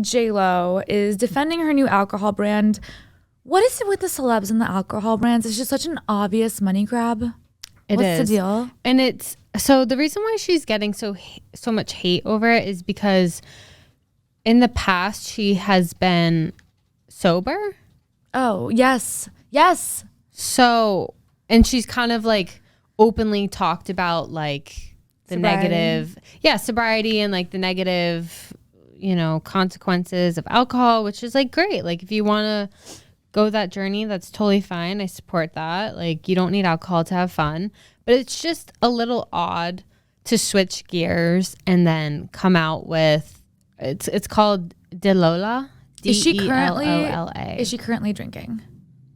J-Lo is defending her new alcohol brand. What is it with the celebs and the alcohol brands? It's just such an obvious money grab. What's the deal? And it's so the reason why she's getting so much hate over it is because in the past she has been sober. Oh, yes. So, and she's kind of like openly talked about like the negative, sobriety and like the negative, consequences of alcohol, which is like great. Like if you want to go that journey, that's totally fine. I support that. Like you don't need alcohol to have fun, but it's just a little odd to switch gears and then come out with it's called Delola. Is she currently drinking?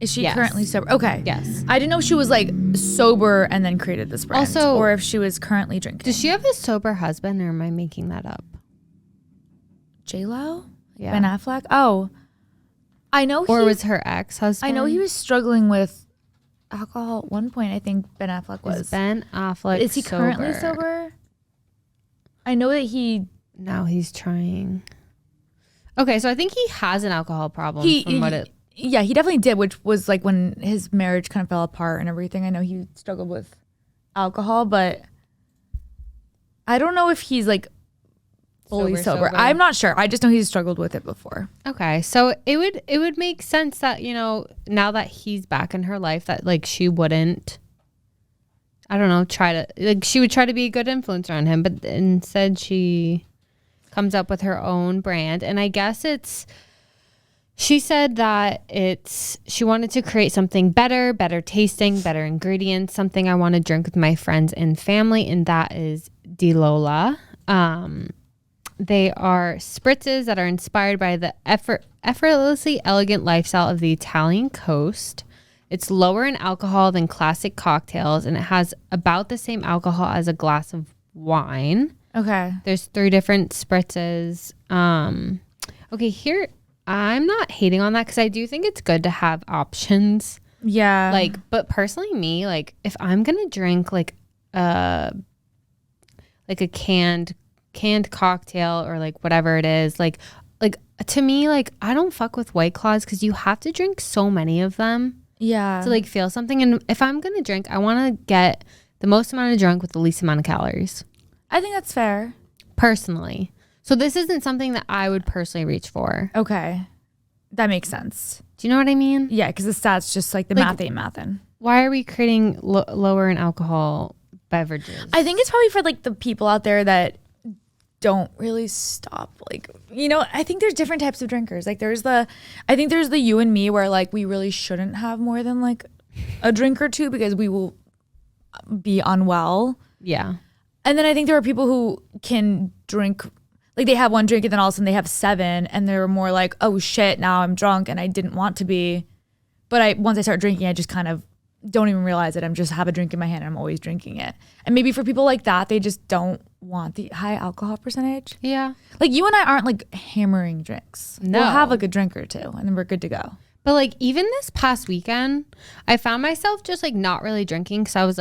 Is she currently sober? Okay. Yes. I didn't know if she was like sober and then created this brand. Also, or if she was currently drinking. Does she have a sober husband or am I making that up? J-Lo? Yeah. Ben Affleck? Oh. I know Or was her ex-husband? I know he was struggling with alcohol at one point. I think Ben Affleck was. Is Ben Affleck Is he currently sober? I know that he... Now he's trying. Okay, so I think he has an alcohol problem Yeah, he definitely did, which was like when his marriage kind of fell apart and everything. I know he struggled with alcohol, but I don't know if he's like fully sober. I'm not sure. I just know he's struggled with it before. Okay, so it would make sense that, now that he's back in her life, that like she wouldn't, I don't know, she would try to be a good influencer on him, but instead she comes up with her own brand. And I guess she said that she wanted to create something better tasting, better ingredients, something I want to drink with my friends and family, and that is Delola. They are spritzes that are inspired by the effortlessly elegant lifestyle of the Italian coast. It's lower in alcohol than classic cocktails, and it has about the same alcohol as a glass of wine. Okay. There's 3 different spritzes. Okay, here, I'm not hating on that because I do think it's good to have options. Yeah. But personally me, if I'm going to drink like a canned cocktail or whatever it is, to me, I don't fuck with White Claws because you have to drink so many of them. Yeah. To feel something. And if I'm going to drink, I want to get the most amount of drunk with the least amount of calories. I think that's fair. Personally. So this isn't something that I would personally reach for. Okay. That makes sense. Do you know what I mean? Yeah, because the stats just the math ain't mathin'. Why are we creating lower in alcohol beverages? I think it's probably for the people out there that don't really stop. I think there's different types of drinkers. I think there's the you and me where we really shouldn't have more than a drink or two because we will be unwell. Yeah. And then I think there are people who can drink, they have one drink and then all of a sudden they have 7 and they're more like, oh shit, now I'm drunk and I didn't want to be. But once I start drinking, I just kind of don't even realize it. I'm just have a drink in my hand and I'm always drinking it. And maybe for people like that, they just don't want the high alcohol percentage. Yeah. You and I aren't hammering drinks. No. We'll have a drink or 2 and then we're good to go. But even this past weekend, I found myself just not really drinking because I was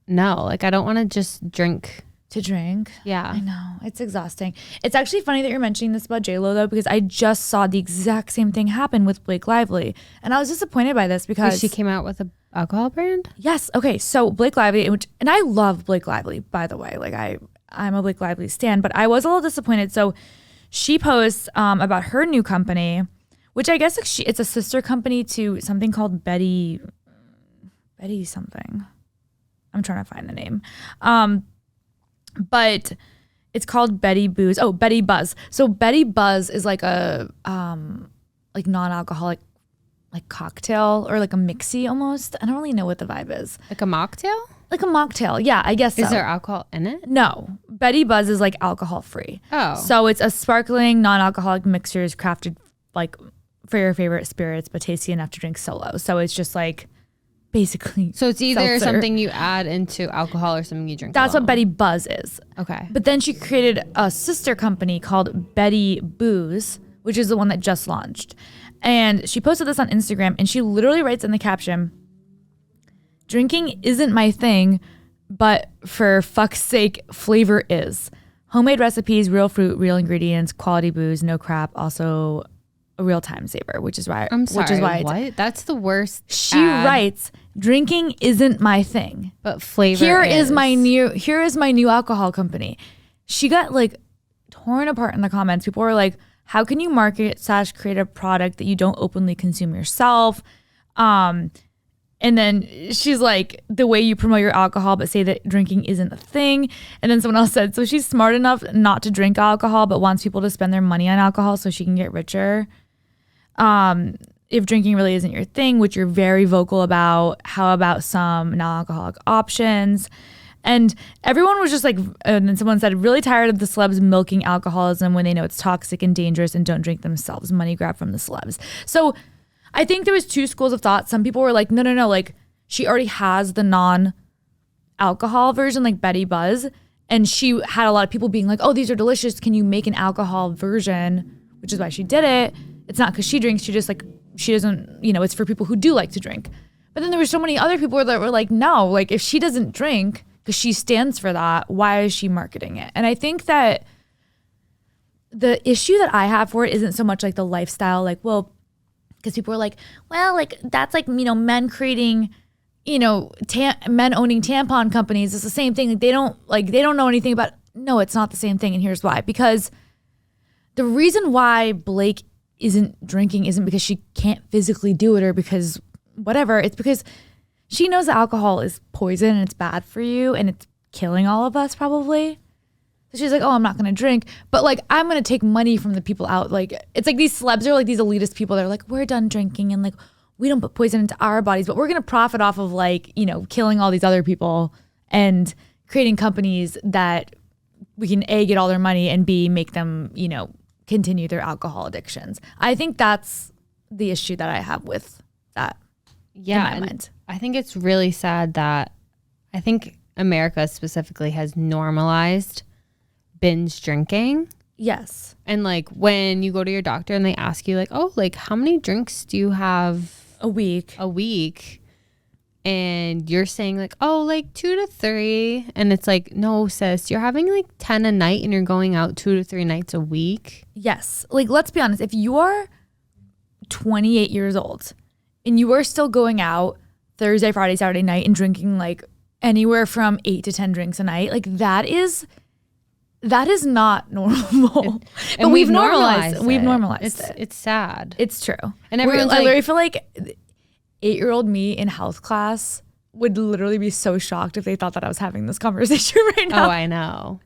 no, I don't want to just drink. To drink? Yeah. I know. It's exhausting. It's actually funny that you're mentioning this about J-Lo though, because I just saw the exact same thing happen with Blake Lively. And I was disappointed by this because she came out with a alcohol brand? Yes. Okay. So Blake Lively, and I love Blake Lively, by the way. I'm a Blake Lively stan, but I was a little disappointed. So she posts about her new company, which I guess it's a sister company to something called Betty something. I'm trying to find the name. But it's called Betty Booze. Oh, Betty Buzz. So Betty Buzz is a non-alcoholic cocktail or a mixie almost. I don't really know what the vibe is. Like a mocktail? Like a mocktail. Yeah, I guess so. Is there alcohol in it? No. Betty Buzz is alcohol free. Oh. So it's a sparkling non-alcoholic mixers crafted for your favorite spirits but tasty enough to drink solo. So it's just basically so it's either seltzer. Something you add into alcohol or something you drink That's alone. what Betty Buzz is. Okay. But then she created a sister company called Betty Booze, which is the one that just launched. And she posted this on Instagram and she literally writes in the caption, "Drinking isn't my thing, but for fuck's sake, flavor is. homemade recipes, real fruit, real ingredients, quality booze, no crap. Also a real time saver, which is why. I'm sorry. Which is why what? That's the worst. She writes, drinking isn't my thing, but flavor. Here is my new alcohol company. She got like torn apart in the comments. People were like, how can you market / create a product that you don't openly consume yourself? And then she's like, the way you promote your alcohol but say that drinking isn't a thing. And then someone else said, so she's smart enough not to drink alcohol but wants people to spend their money on alcohol so she can get richer. If drinking really isn't your thing, which you're very vocal about, how about some non-alcoholic options? And everyone was just like, and then someone said, really tired of the celebs milking alcoholism when they know it's toxic and dangerous and don't drink themselves. Money grab from the celebs. So I think there was two schools of thought. Some people were like, no, like she already has the non-alcohol version, like Betty Buzz. And she had a lot of people being like, oh, these are delicious. Can you make an alcohol version? Which is why she did it. It's not because she drinks. She just like, she doesn't, it's for people who do like to drink. But then there were so many other people that were like, no, like if she doesn't drink, because she stands for that, why is she marketing it? And I think that the issue that I have for it isn't so much like the lifestyle, like, well, because people are like, well, like that's like, men creating, men owning tampon companies. It's the same thing. They don't know anything about, no, it's not the same thing. And here's why. Because the reason why Blake isn't drinking isn't because she can't physically do it or because whatever. It's because she knows that alcohol is poison and it's bad for you and it's killing all of us probably. So she's like, oh, I'm not going to drink. But like, I'm going to take money from the people out. Like, it's like these celebs are like these elitist people that are like, we're done drinking and like, we don't put poison into our bodies, but we're going to profit off of like, killing all these other people and creating companies that we can A, get all their money and B, make them, continue their alcohol addictions. I think that's the issue that I have with that. Yeah. In my mind. I think it's really sad that I think America specifically has normalized binge drinking. Yes. And like when you go to your doctor and they ask you like, oh, like how many drinks do you have a week? And you're saying like, oh, like 2 to 3. And it's like, no, sis, you're having like 10 a night and you're going out 2 to 3 nights a week. Yes. Like, let's be honest. If you're 28 years old and you are still going out Thursday, Friday, Saturday night and drinking like anywhere from 8 to 10 drinks a night, like that is not normal. And we've normalized it. We've normalized it. It's sad. It's true. And everyone's I literally feel like 8-year-old me in health class would literally be so shocked if they thought that I was having this conversation right now. Oh, I know.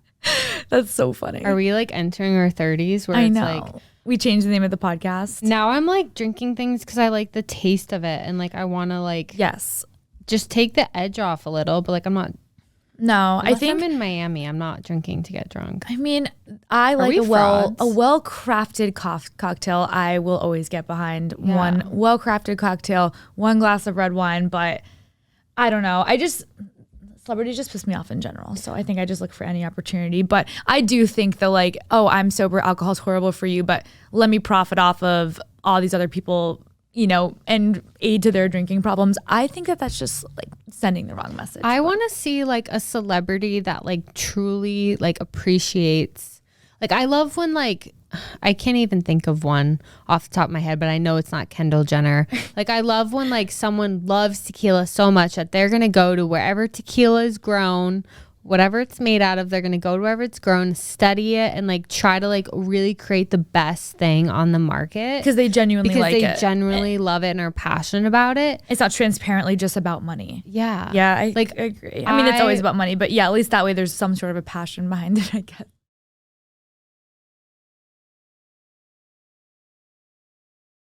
That's so funny. Are we like entering our 30s where I it's know. like we changed the name of the podcast. Now I'm like drinking things because I like the taste of it and like I want to like just take the edge off a little, but like I'm not. No, I think I'm in Miami. I'm not drinking to get drunk. I mean, I like a well-crafted cocktail. I will always get behind one well-crafted cocktail, one glass of red wine. But I don't know. Celebrities just piss me off in general. So I think I just look for any opportunity. But I do think that like, oh, I'm sober. Alcohol's horrible for you, but let me profit off of all these other people, and aid to their drinking problems. I think that that's just like sending the wrong message. I want to see like a celebrity that like truly like appreciates. Like I love when like, I can't even think of one off the top of my head, but I know it's not Kendall Jenner. Like I love when like someone loves tequila so much that they're going to go to wherever tequila is grown, whatever it's made out of, they're going to go to wherever it's grown, study it, and like try to like really create the best thing on the market. Because they genuinely like it. Because they genuinely love it and are passionate about it. It's not transparently just about money. Yeah. Yeah, I agree. I mean, it's always about money, but yeah, at least that way there's some sort of a passion behind it, I guess.